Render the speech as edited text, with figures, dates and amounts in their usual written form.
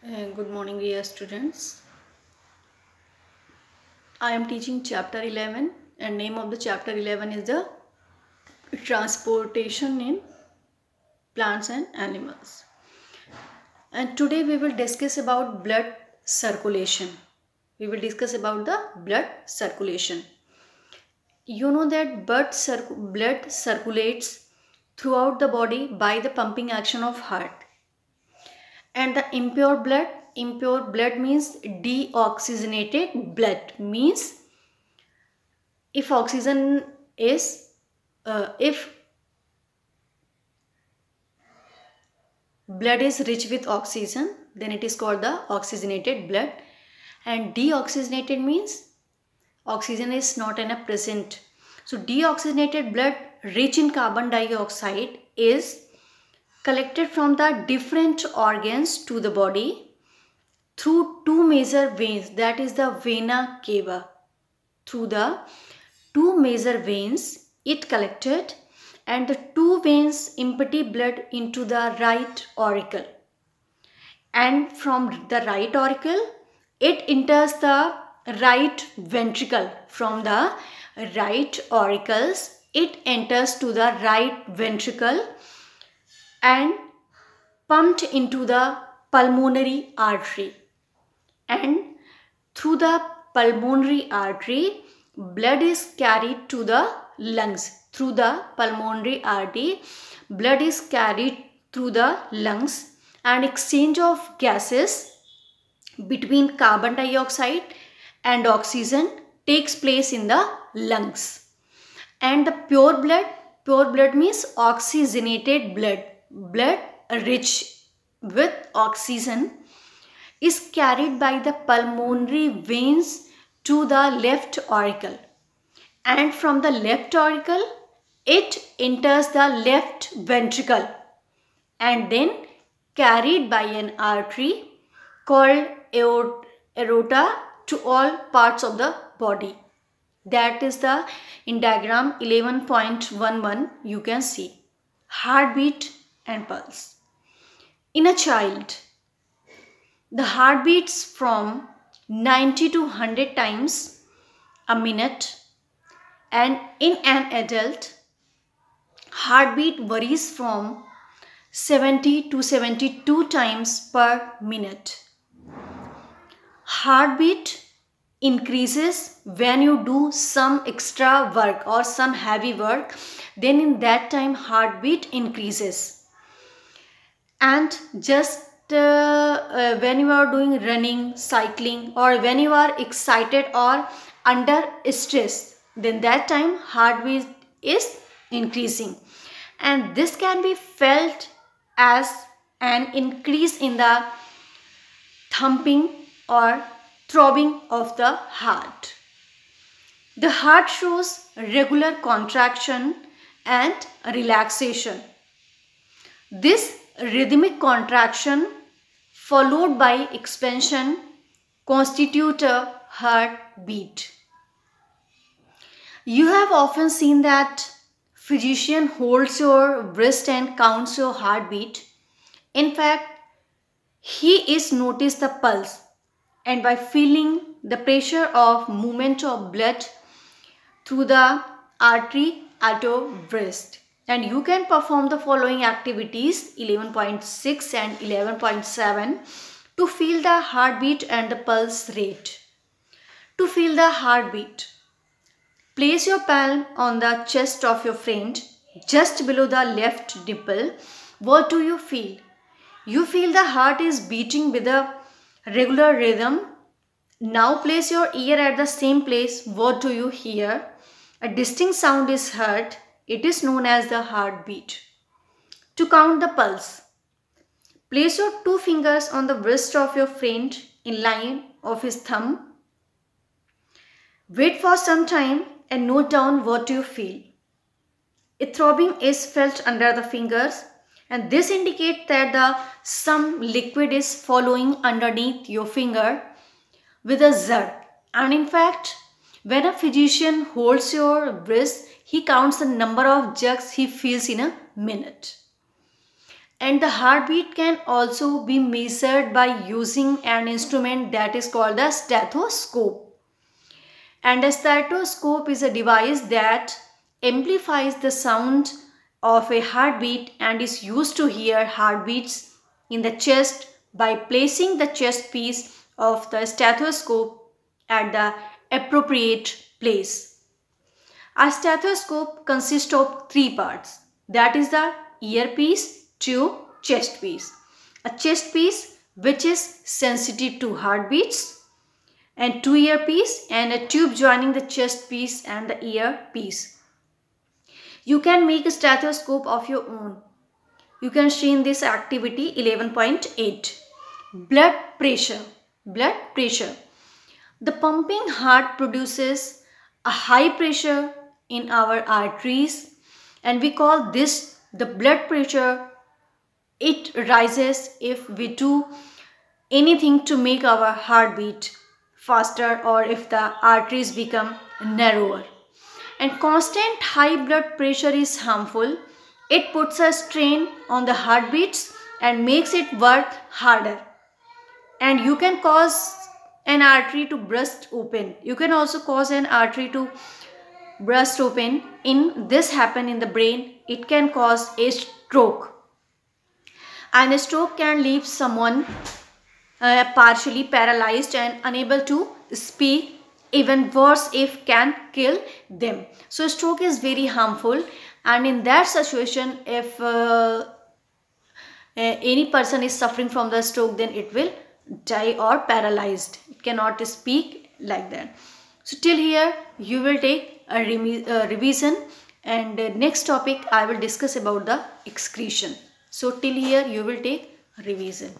Good morning, dear students. I am teaching chapter 11 and name of the chapter 11 is the transportation in plants and animals. And today we will discuss about blood circulation. We will discuss about the blood circulation. You know that blood circulates throughout the body by the pumping action of heart. And the impure blood means deoxygenated blood, means if oxygen is if blood is rich with oxygen, then it is called the oxygenated blood. And deoxygenated means oxygen is not in a present. So deoxygenated blood rich in carbon dioxide is collected from the different organs to the body through two major veins, that is the vena cava. Through the two major veins it collected, and the two veins empty blood into the right auricle, and from the right auricle it enters the right ventricle. From the right auricles it enters to the right ventricle and pumped into the pulmonary artery, and through the pulmonary artery blood is carried to the lungs. Through the pulmonary artery blood is carried through the lungs, and exchange of gases between carbon dioxide and oxygen takes place in the lungs. And the pure blood means oxygenated blood rich with oxygen is carried by the pulmonary veins to the left auricle, and from the left auricle it enters the left ventricle and then carried by an artery called aorta to all parts of the body. That is the in diagram 11.11 you can see heartbeat and pulse. In a child, the heart beats from 90 to 100 times a minute, and in an adult, heartbeat varies from 70 to 72 times per minute. Heartbeat increases when you do some extra work or some heavy work, then in that time heartbeat increases. And just when you are doing running, cycling, or when you are excited or under stress, then that time heartbeat is increasing, and this can be felt as an increase in the thumping or throbbing of the heart. The heart shows regular contraction and relaxation. This rhythmic contraction followed by expansion constitute a heartbeat. You have often seen that physician holds your wrist and counts your heartbeat. In fact, he is notice the pulse, and by feeling the pressure of movement of blood through the artery at your wrist. And you can perform the following activities 11.6 and 11.7 to feel the heartbeat and the pulse rate. To feel the heartbeat, place your palm on the chest of your friend just below the left nipple. What do you feel? You feel the heart is beating with a regular rhythm. Now place your ear at the same place. What do you hear? A distinct sound is heard. It is known as the heartbeat. To count the pulse, place your two fingers on the wrist of your friend in line of his thumb. Wait for some time and note down what you feel. A throbbing is felt under the fingers, and this indicates that some liquid is following underneath your finger with a jerk. And in fact, when a physician holds your wrist, he counts the number of jerks he feels in a minute. And the heartbeat can also be measured by using an instrument that is called the stethoscope. And a stethoscope is a device that amplifies the sound of a heartbeat and is used to hear heartbeats in the chest by placing the chest piece of the stethoscope at the appropriate place. A stethoscope consists of three parts, that is the earpiece, tube, chest piece. A chest piece which is sensitive to heartbeats, and two earpiece and a tube joining the chest piece and the earpiece. You can make a stethoscope of your own. You can see in this activity 11.8. Blood pressure. Blood pressure. The pumping heart produces a high pressure in our arteries, and we call this the blood pressure. It rises if we do anything to make our heartbeat faster or if the arteries become narrower. And constant high blood pressure is harmful. It puts a strain on the heartbeats and makes it work harder. And you can cause an artery to burst open. You can also cause an artery to burst open. In this happen in the brain, it can cause a stroke. And a stroke can leave someone partially paralyzed and unable to speak. Even worse, if can kill them. So stroke is very harmful, and in that situation, if any person is suffering from the stroke, then it will die or paralyzed. It cannot speak like that. So till here you will take a revision, and next topic I will discuss about the excretion. So till here you will take a revision.